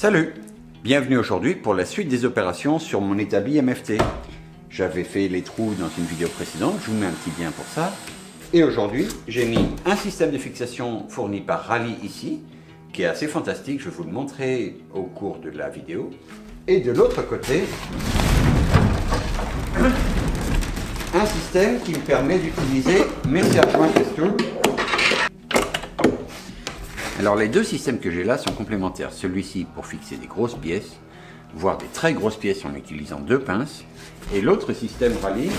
Salut! Bienvenue aujourd'hui pour la suite des opérations sur mon établi MFT. J'avais fait les trous dans une vidéo précédente, je vous mets un petit lien pour ça. Et aujourd'hui, j'ai mis un système de fixation fourni par Rally ici, qui est assez fantastique, je vais vous le montrer au cours de la vidéo. Et de l'autre côté, un système qui me permet d'utiliser mes serre-joints Festool. Alors les deux systèmes que j'ai là sont complémentaires. Celui-ci pour fixer des grosses pièces, voire des très grosses pièces en utilisant deux pinces. Et l'autre système Rally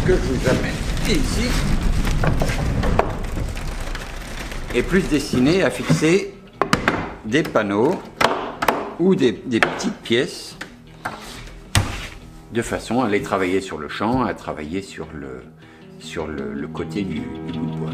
que je vous amène ici est plus destiné à fixer des panneaux ou des petites pièces de façon à les travailler sur le champ, à travailler sur le côté du bout de bois.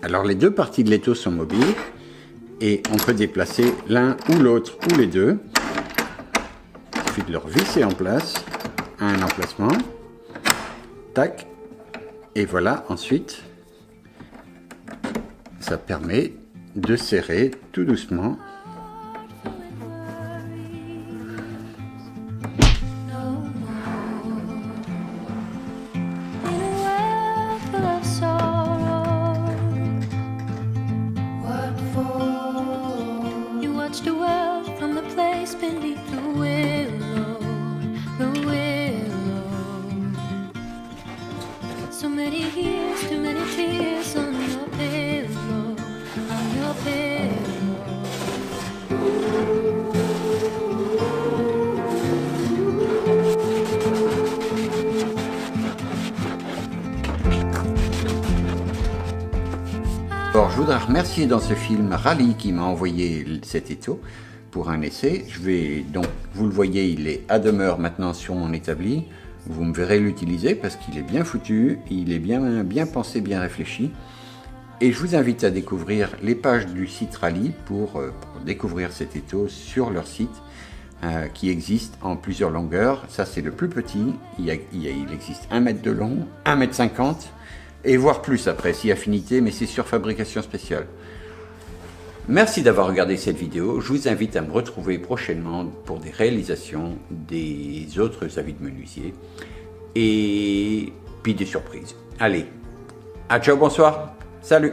Alors les deux parties de l'étau sont mobiles et on peut déplacer l'un ou l'autre ou les deux. Il suffit de leur visser en place à un emplacement. Tac. Et voilà, ensuite, ça permet de serrer tout doucement. The world from the place beneath the willow, the willow. So many years, too many tears on your pillow, on your pillow. Alors, je voudrais remercier dans ce film Rally qui m'a envoyé cet étau pour un essai. Donc, vous le voyez, il est à demeure maintenant sur mon établi. Vous me verrez l'utiliser parce qu'il est bien foutu, il est bien pensé, bien réfléchi. Et je vous invite à découvrir les pages du site Rally pour découvrir cet étau sur leur site qui existe en plusieurs longueurs. Ça, c'est le plus petit. Il existe 1 mètre de long, 1 mètre 50 et voire plus après, si affinité, mais c'est sur fabrication spéciale. Merci d'avoir regardé cette vidéo. Je vous invite à me retrouver prochainement pour des réalisations des autres avis de menuisier et puis des surprises. Allez, à ciao, bonsoir, salut!